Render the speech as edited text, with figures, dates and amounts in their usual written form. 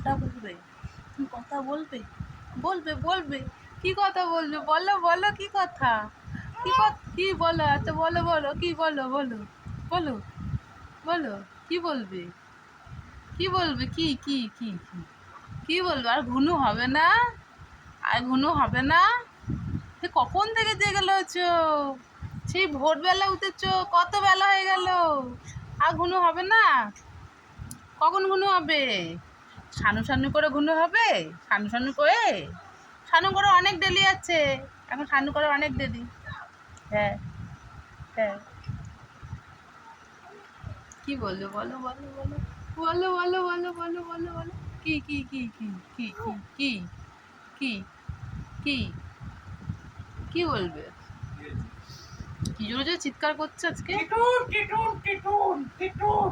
কথা বলবে, তুমি কথা বলবে, বলবে বলবে কি কথা বলবে? বলো বলো কি কথা, কি বলো? আচ্ছা বলো বলো কি বলো, বলো বলো বলো কি বলবে? কি বলবে? কি বলবে? আর ঘুনু হবে না? আর ঘুনু হবে না? সে কখন থেকে জেগে রয়েছো? সেই ভোরবেলা উঠেছো, কত বেলা হয়ে গেল, আর ঘুনু হবে না? কখন ঘুনু হবে? সানু সানু করে ঘুনু হবে? সানু সানু করে? সানু করে অনেক দেরি আছে, এখন সানু করে অনেক দেরি। হ্যাঁ হ্যাঁ, কি বললো? বলো বলো বলো বলো বলো বলো বলো বলো বলো কি কি কি কি বলবে? কি জোরে জোরে চিৎকার করছে আজকে। টিটুন টিটুন টিটুন টিটুন